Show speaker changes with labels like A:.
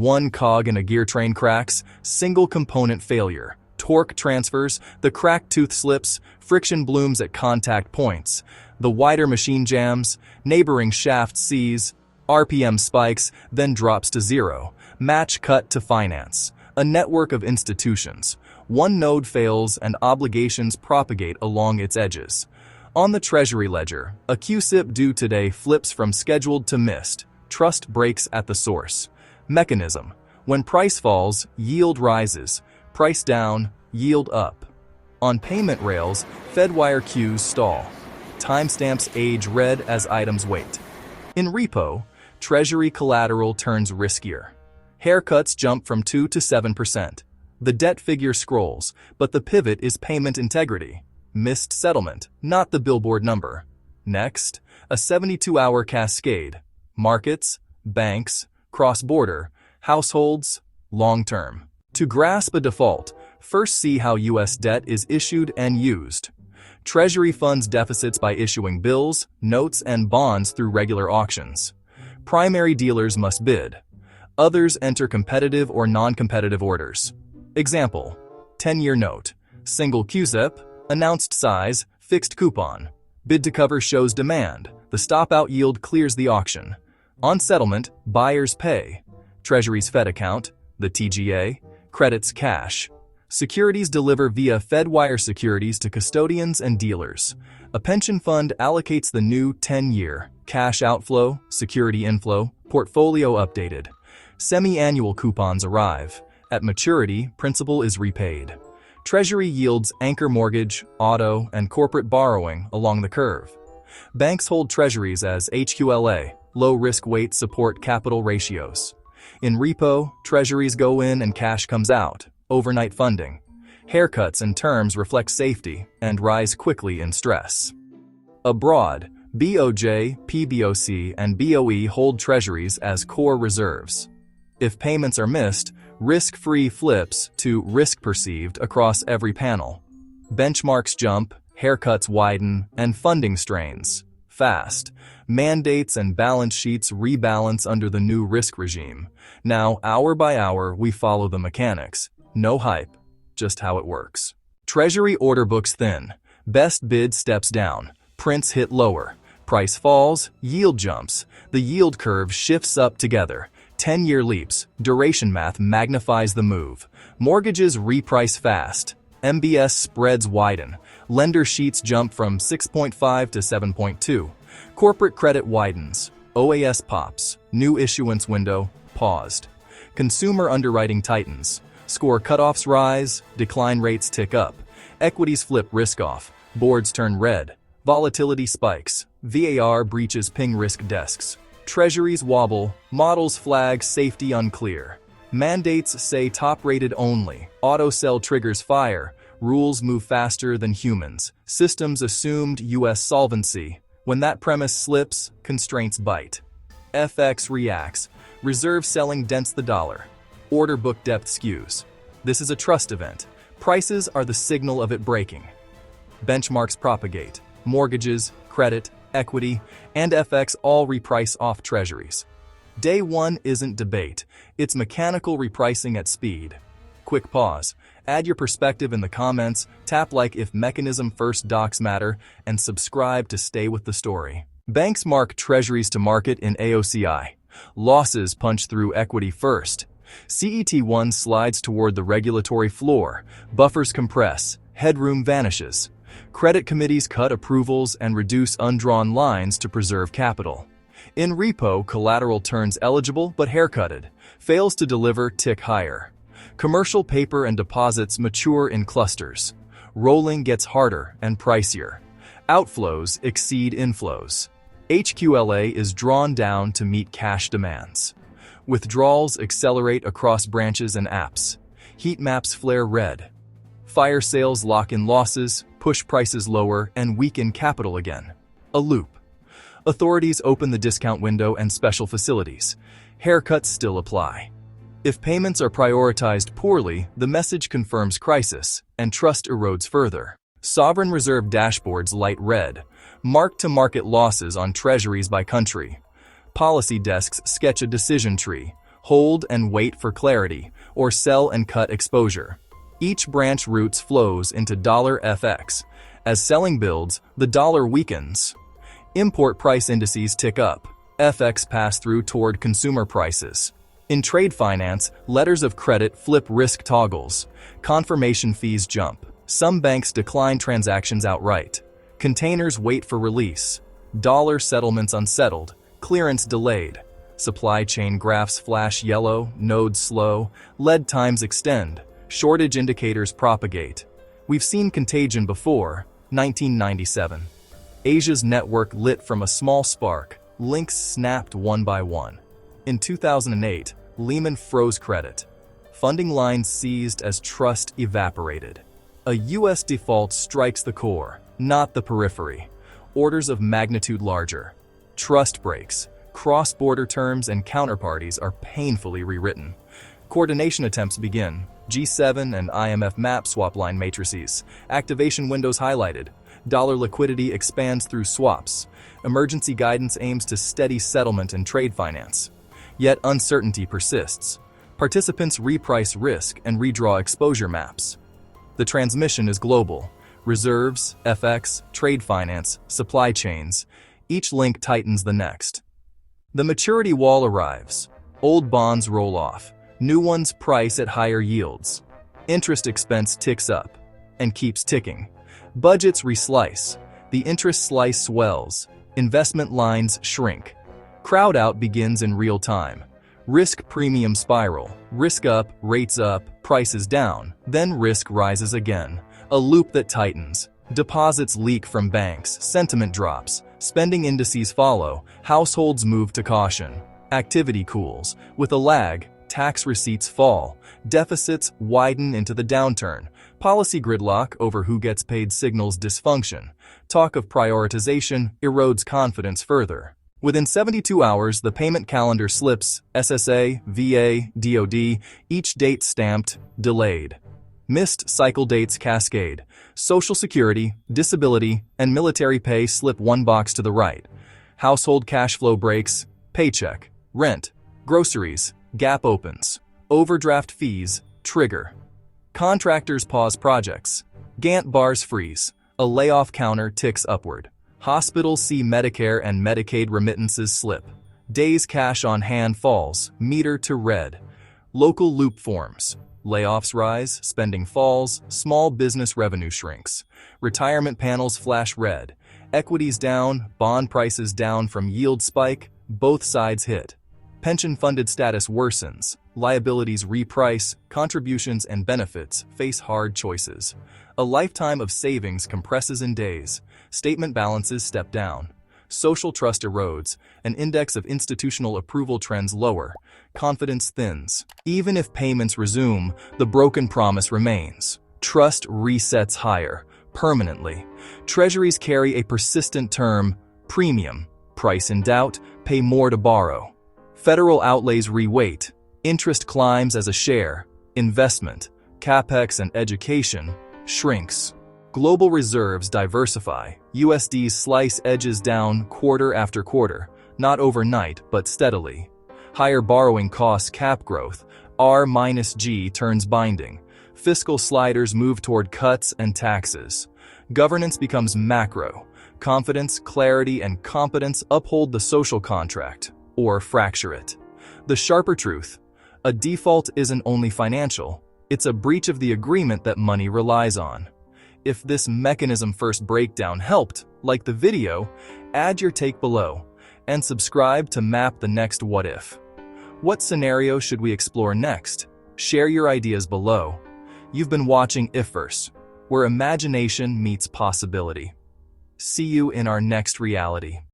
A: One cog in a gear train cracks, single component failure. Torque transfers, the cracked tooth slips, friction blooms at contact points. The wider machine jams, neighboring shaft sees, RPM spikes, then drops to zero. Match cut to finance. A network of institutions. One node fails and obligations propagate along its edges. On the Treasury ledger, a QSIP due today flips from scheduled to missed. Trust breaks at the source. Mechanism. When price falls, yield rises. Price down, yield up. On payment rails, Fedwire queues stall. Timestamps age red as items wait. In repo, Treasury collateral turns riskier. Haircuts jump from 2 to 7%. The debt figure scrolls, but the pivot is payment integrity. Missed settlement, not the billboard number. Next, a 72-hour cascade. Markets, banks, cross-border, households, long-term. To grasp a default, first see how U.S. debt is issued and used. Treasury funds deficits by issuing bills, notes, and bonds through regular auctions. Primary dealers must bid. Others enter competitive or non-competitive orders. Example, 10-year note, single QSIP, announced size, fixed coupon. Bid to cover shows demand. The stop-out yield clears the auction. On settlement, buyers pay. Treasury's Fed account, the TGA, credits cash. Securities deliver via Fedwire securities to custodians and dealers. A pension fund allocates the new 10-year, cash outflow, security inflow, portfolio updated. Semi-annual coupons arrive. At maturity, principal is repaid. Treasury yields anchor mortgage, auto, and corporate borrowing along the curve. Banks hold treasuries as HQLA, low-risk weight support capital ratios. In repo, treasuries go in and cash comes out, overnight funding. Haircuts and terms reflect safety and rise quickly in stress. Abroad, BOJ, PBOC, and BOE hold treasuries as core reserves. If payments are missed, risk-free flips to risk perceived across every panel. Benchmarks jump, haircuts widen, and funding strains. Fast. Mandates and balance sheets rebalance under the new risk regime. Now, hour by hour, we follow the mechanics. No hype, just how it works. Treasury order books thin. Best bid steps down. Prints hit lower. Price falls, yield jumps. The yield curve shifts up together. 10-year leaps. Duration math magnifies the move. Mortgages reprice fast. MBS spreads widen. Lender sheets jump from 6.5 to 7.2. Corporate credit widens. OAS pops. New issuance window paused. Consumer underwriting tightens. Score cutoffs rise. Decline rates tick up. Equities flip risk off. Boards turn red. Volatility spikes. VAR breaches ping risk desks. Treasuries wobble. Models flag safety unclear. Mandates say top-rated only. Auto sell triggers fire. Rules move faster than humans. Systems assumed U.S. solvency. When that premise slips, constraints bite. FX reacts. Reserve selling dents the dollar. Order book depth skews. This is a trust event. Prices are the signal of it breaking. Benchmarks propagate. Mortgages, credit, equity, and FX all reprice off treasuries. Day one isn't debate. It's mechanical repricing at speed. Quick pause. Add your perspective in the comments, tap like if mechanism first docs matter, and subscribe to stay with the story. Banks mark treasuries to market in AOCI. Losses punch through equity first. CET1 slides toward the regulatory floor. Buffers compress. Headroom vanishes. Credit committees cut approvals and reduce undrawn lines to preserve capital. In repo, collateral turns eligible but haircutted. Fails to deliver, tick higher. Commercial paper and deposits mature in clusters. Rolling gets harder and pricier. Outflows exceed inflows. HQLA is drawn down to meet cash demands. Withdrawals accelerate across branches and apps. Heat maps flare red. Fire sales lock in losses, push prices lower, and weaken capital again. A loop. Authorities open the discount window and special facilities. Haircuts still apply. If payments are prioritized poorly, the message confirms crisis, and trust erodes further. Sovereign reserve dashboards light red. Mark-to-market losses on treasuries by country. Policy desks sketch a decision tree. hold and wait for clarity, or sell and cut exposure. Each branch routes flows into $FX. As selling builds, the dollar weakens. Import price indices tick up. FX pass-through toward consumer prices. In trade finance, letters of credit flip risk toggles. Confirmation fees jump. Some banks decline transactions outright. Containers wait for release. Dollar settlements unsettled. Clearance delayed. Supply chain graphs flash yellow, nodes slow, lead times extend, shortage indicators propagate. We've seen contagion before, 1997. Asia's network lit from a small spark, links snapped one by one. In 2008, Lehman froze credit. Funding lines seized as trust evaporated. A U.S. default strikes the core, not the periphery. Orders of magnitude larger. Trust breaks. Cross-border terms and counterparties are painfully rewritten. Coordination attempts begin. G7 and IMF map swap line matrices. Activation windows highlighted. Dollar liquidity expands through swaps. Emergency guidance aims to steady settlement in trade finance. Yet uncertainty persists. Participants reprice risk and redraw exposure maps. The transmission is global. Reserves, FX, trade finance, supply chains. Each link tightens the next. The maturity wall arrives. Old bonds roll off. New ones price at higher yields. Interest expense ticks up and keeps ticking. Budgets reslice. The interest slice swells. Investment lines shrink. Crowd out begins in real time. Risk premium spiral. Risk up, rates up, prices down. Then risk rises again. A loop that tightens. Deposits leak from banks. Sentiment drops. Spending indices follow. Households move to caution. Activity cools. With a lag, tax receipts fall. Deficits widen into the downturn. Policy gridlock over who gets paid signals dysfunction. Talk of prioritization erodes confidence further. Within 72 hours, the payment calendar slips. SSA, VA, DoD, each date stamped, delayed. Missed cycle dates cascade. Social Security, disability, and military pay slip one box to the right. Household cash flow breaks. Paycheck, rent, groceries, gap opens. Overdraft fees trigger. Contractors pause projects. Gantt bars freeze. A layoff counter ticks upward. Hospitals see Medicare and Medicaid remittances slip. Days cash on hand falls, meter to red. Local loop forms. Layoffs rise, spending falls, small business revenue shrinks. Retirement panels flash red. Equities down, bond prices down from yield spike, both sides hit. Pension-funded status worsens. Liabilities reprice, contributions and benefits face hard choices. A lifetime of savings compresses in days. Statement balances step down. Social trust erodes. An index of institutional approval trends lower. Confidence thins. Even if payments resume, the broken promise remains. Trust resets higher, permanently. Treasuries carry a persistent term, premium. Price in doubt, pay more to borrow. Federal outlays reweight. Interest climbs as a share. Investment, capex and education shrinks. Global reserves diversify. USD's slice edges down quarter after quarter, not overnight but steadily. Higher borrowing costs cap growth. R-G turns binding. Fiscal sliders move toward cuts and taxes. Governance becomes macro. Confidence, clarity, and competence uphold the social contract, or fracture it. The sharper truth: a default isn't only financial, it's a breach of the agreement that money relies on. If this mechanism first breakdown helped, like the video, add your take below, and subscribe to map the next what if. What scenario should we explore next? Share your ideas below. You've been watching Ifverse, where imagination meets possibility. See you in our next reality.